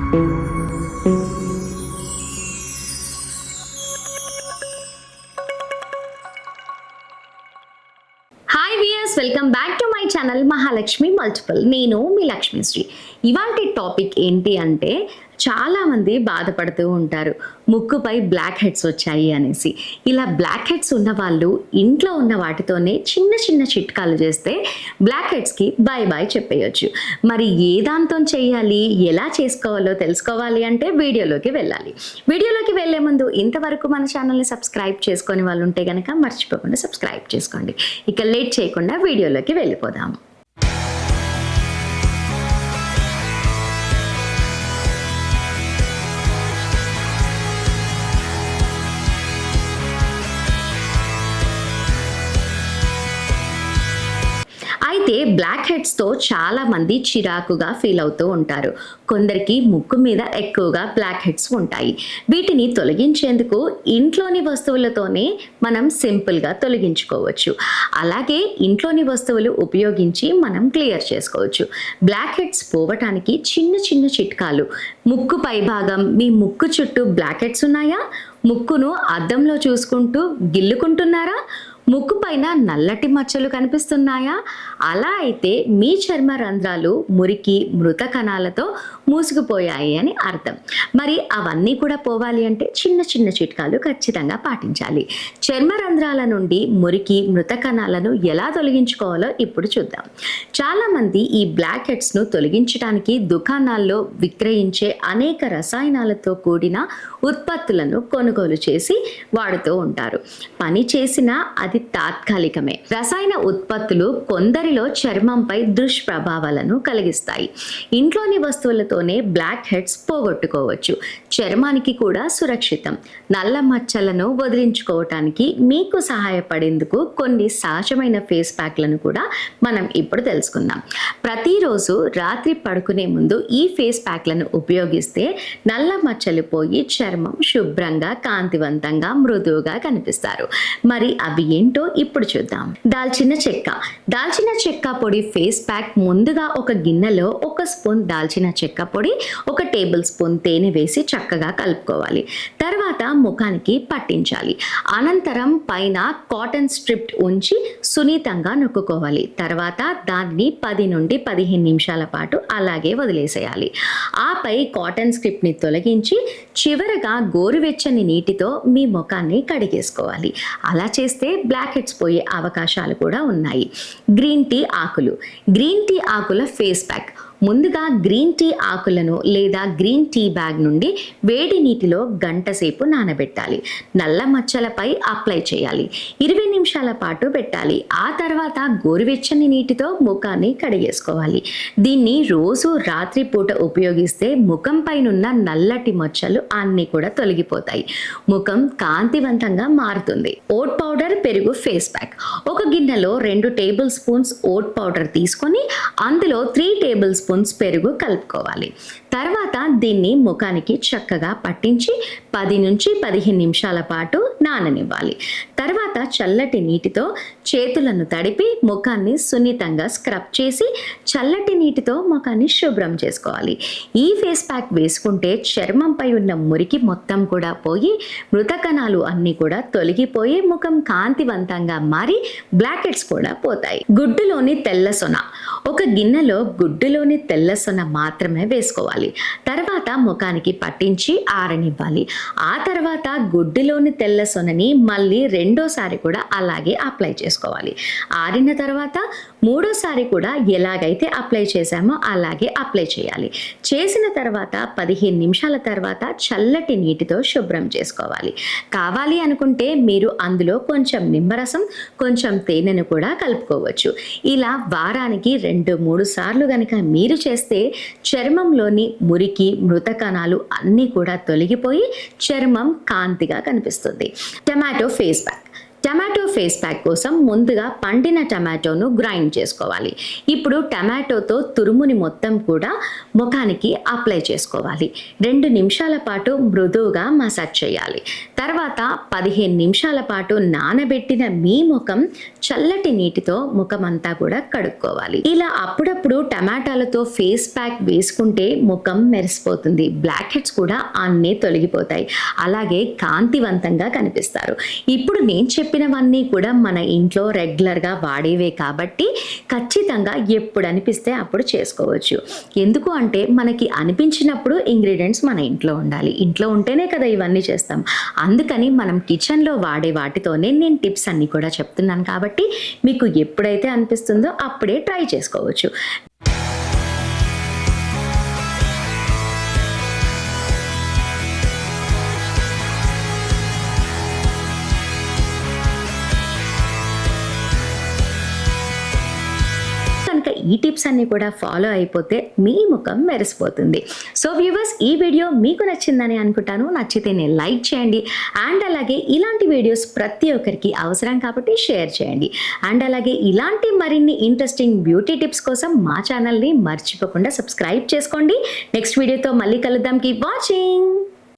Hi viewers, welcome back to my channel Mahalakshmi multiple. నేను మీ లక్ష్మీశ్రీ. ఇవాల్టి topic ఏంటి అంటే, చాలామంది బాధపడుతూ ఉంటారు ముక్కుపై బ్లాక్ హెడ్స్ వచ్చాయి అనేసి. ఇలా బ్లాక్ హెడ్స్ ఉన్న వాళ్ళు ఇంట్లో ఉన్న వాటితోనే చిన్న చిన్న చిట్కాలు చేస్తే బ్లాక్ హెడ్స్కి బాయ్ బాయ్ చెప్పేయచ్చు. మరి ఏ దాంతో చేయాలి, ఎలా చేసుకోవాలో తెలుసుకోవాలి అంటే వీడియోలోకి వెళ్ళాలి. వీడియోలోకి వెళ్ళే ముందు ఇంతవరకు మన ఛానల్ని సబ్స్క్రైబ్ చేసుకొని వాళ్ళు ఉంటే కనుక మర్చిపోకుండా సబ్స్క్రైబ్ చేసుకోండి. ఇక లేట్ చేయకుండా వీడియోలోకి వెళ్ళిపోదాం. అయితే బ్లాక్ హెడ్స్తో చాలామంది చిరాకుగా ఫీల్ అవుతూ ఉంటారు. కొందరికి ముక్కు మీద ఎక్కువగా బ్లాక్ హెడ్స్ ఉంటాయి. వీటిని తొలగించేందుకు ఇంట్లోని వస్తువులతోనే మనం సింపుల్గా తొలగించుకోవచ్చు. అలాగే ఇంట్లోని వస్తువులు ఉపయోగించి మనం క్లియర్ చేసుకోవచ్చు. బ్లాక్ హెడ్స్ పోవటానికి చిన్న చిన్న చిట్కాలు. ముక్కు పైభాగం, మీ ముక్కు చుట్టూ బ్లాక్ హెడ్స్ ఉన్నాయా? ముక్కును అద్దంలో చూసుకుంటూ గిల్లుకుంటున్నారా? ముక్కు పైన నల్లటి మచ్చలు కనిపిస్తున్నాయా? అలా అయితే మీ చర్మ రంధ్రాలు మురికి, మృత కణాలతో మూసుకుపోయాయి అని అర్థం. మరి అవన్నీ కూడా పోవాలి అంటే చిన్న చిన్న చిట్కాలు ఖచ్చితంగా పాటించాలి. చర్మ రంధ్రాల నుండి మురికి, మృత కణాలను ఎలా తొలగించుకోవాలో ఇప్పుడు చూద్దాం. చాలామంది ఈ బ్లాక్ హెడ్స్ను తొలగించడానికి దుకాణాల్లో విక్రయించే అనేక రసాయనాలతో కూడిన ఉత్పత్తులను కొనుగోలు చేసి వాడుతూ ఉంటారు. పని చేసినా అది తాత్కాలికమే. రసాయన ఉత్పత్తులు కొందరిలో చర్మంపై దుష్ప్రభావాలను కలిగిస్తాయి. ఇంట్లోని వస్తువులతోనే బ్లాక్ హెడ్స్ పోగొట్టుకోవచ్చు. చర్మానికి కూడా సురక్షితం. నల్ల మచ్చలను వదిలించుకోవటానికి మీకు సహాయపడేందుకు కొన్ని సహజమైన ఫేస్ ప్యాక్లను కూడా మనం ఇప్పుడు తెలుసుకుందాం. ప్రతిరోజు రాత్రి పడుకునే ముందు ఈ ఫేస్ ప్యాక్లను ఉపయోగిస్తే నల్ల మచ్చలు పోయి చర్మం శుభ్రంగా, కాంతివంతంగా, మృదువుగా కనిపిస్తారు. మరి అవి ఏంటో ఇప్పుడు చూద్దాం. దాల్చిన చెక్క. దాల్చిన చెక్క పొడి ఫేస్ ప్యాక్. ముందుగా ఒక గిన్నెలో 1 స్పూన్ దాల్చిన చెక్క పొడి, 1 టేబుల్ స్పూన్ తేనె వేసి చక్కగా కలుపుకోవాలి. తర్వాత ముఖానికి పట్టించాలి. అనంతరం పైన కాటన్ స్ట్రిప్ ఉంచి సున్నితంగా నొక్కుకోవాలి. తర్వాత దాన్ని 10 నుండి 15 నిమిషాల పాటు అలాగే వదిలేసేయాలి. ఆపై కాటన్ స్ట్రిప్ని తొలగించి చివరగా గోరువెచ్చని నీటితో మీ ముఖాన్ని కడిగేసుకోవాలి. అలా చేస్తే బ్లాక్ హెడ్స్ పోయే అవకాశాలు కూడా ఉన్నాయి. గ్రీన్ టీ ఆకులు. గ్రీన్ టీ ఆకుల ఫేస్ ప్యాక్. ముందుగా గ్రీన్ టీ ఆకులను లేదా గ్రీన్ టీ బ్యాగ్ నుండి వేడి నీటిలో గంట సేపు నానబెట్టాలి. నల్ల మచ్చలపై అప్లై చేయాలి. 20 నిమిషాల పాటు పెట్టాలి. ఆ తర్వాత గోరువెచ్చని నీటితో ముఖాన్ని కడిగేసుకోవాలి. దీన్ని రోజు రాత్రి పూట ఉపయోగిస్తే ముఖం పైనున్న నల్లటి మచ్చలు అన్నీ కూడా తొలగిపోతాయి. ముఖం కాంతివంతంగా మారుతుంది. ఓట్ పౌడర్, పెరుగు ఫేస్ ప్యాక్. ఒక గిన్నెలో 2 టేబుల్ స్పూన్స్ ఓట్ పౌడర్ తీసుకొని అందులో 3 టేబుల్ స్పూన్స్ పెరుగు కలుపుకోవాలి. తర్వాత దీన్ని ముఖానికి చక్కగా పట్టించి 10 నుంచి 15 నిమిషాల పాటు నాననివ్వాలి. తర్వాత చల్లటి నీటితో చేతులను తడిపి ముఖాన్ని సున్నితంగా స్క్రబ్ చేసి చల్లటి నీటితో ముఖాన్ని శుభ్రం చేసుకోవాలి. ఈ ఫేస్ ప్యాక్ వేసుకుంటే చర్మంపై ఉన్న మురికి మొత్తం కూడా పోయి మృత కణాలు అన్నీ కూడా తొలగిపోయి ముఖం కాంతివంతంగా మారి బ్లాక్ హెడ్స్ కూడా పోతాయి. గుడ్డులోని తెల్ల సొన. ఒక గిన్నెలో గుడ్డులోని తెల్ల సొన మాత్రమే వేసుకోవాలి. తర్వాత ముఖానికి పట్టించి ఆరనివ్వాలి. ఆ తర్వాత గుడ్డులోని తెల్ల సొనని మళ్ళీ రెండోసారి కూడా అలాగే అప్లై చేసుకోవాలి. ఆరిన తర్వాత మూడోసారి కూడా ఎలాగైతే అప్లై చేశామో అలాగే అప్లై చేయాలి. చేసిన తర్వాత 15 నిమిషాల తర్వాత చల్లటి నీటితో శుభ్రం చేసుకోవాలి. కావాలి అనుకుంటే మీరు అందులో కొంచెం నిమ్మరసం, కొంచెం తేనెను కూడా కలుపుకోవచ్చు. ఇలా వారానికి 2-3 సార్లు గనక మీరు చేస్తే చర్మంలోని మురికి, మృత కణాలు అన్నీ కూడా తొలగిపోయి చర్మం కాంతిగా కనిపిస్తుంది. Tomato face pack. Tomato face pack కోసం ముందుగా పండిన టమాటోను గ్రైండ్ చేసుకోవాలి. ఇప్పుడు టమాటోతో తురుముని మొత్తం కూడా ముఖానికి అప్లై చేసుకోవాలి. 2 నిమిషాల పాటు మృదువుగా మసాజ్ చేయాలి. తర్వాత 15 నిమిషాల పాటు నానబెట్టిన మీ ముఖం చల్లటి నీటితో ముఖం అంతా కూడా కడుక్కోవాలి. ఇలా అప్పుడప్పుడు టమాటాలతో ఫేస్ ప్యాక్ వేసుకుంటే ముఖం మెరిసిపోతుంది, బ్లాక్ హెడ్స్ కూడా అన్నీ తొలగిపోతాయి, అలాగే కాంతివంతంగా కనిపిస్తారు. ఇప్పుడు నేను చెప్పినవన్నీ కూడా మన ఇంట్లో రెగ్యులర్గా వాడేవే కాబట్టి ఖచ్చితంగా ఎప్పుడు అనిపిస్తే అప్పుడు చేసుకోవచ్చు. ఎందుకు అంటే మనకి అనిపించినప్పుడు ఇంగ్రీడియంట్స్ మన ఇంట్లో ఉండాలి, ఇంట్లో ఉంటేనే కదా ఇవన్నీ చేస్తాం. అందుకని మనం కిచెన్లో వాడే వాటితోనే నేను టిప్స్ అన్నీ కూడా చెప్తున్నాను కాబట్టి మీకు ఎప్పుడైతే అనిపిస్తుందో అప్పుడే ట్రై చేసుకోవచ్చు. కనుక ఈ టిప్స్ అన్ని కూడా ఫాలో అయిపోతే మీ ముఖం మెరిసిపోతుంది. సో వ్యూవర్స్, ఈ వీడియో మీకు నచ్చిందని అనుకుంటాను. నచ్చితే నేను లైక్ చేయండి అండ్ అలాగే ఇలాంటి వీడియోస్ ప్రతి ఒక్కరికి అవసరం కాబట్టి షేర్ చేయండి. అండ్ అలాగే ఇలాంటి మరిన్ని ఇంట్రెస్టింగ్ బ్యూటీ టిప్స్ కోసం మా ఛానల్ని మర్చిపోకుండా సబ్స్క్రైబ్ చేసుకోండి. నెక్స్ట్ వీడియోతో మళ్ళీ కలుద్దాం. Keep watching.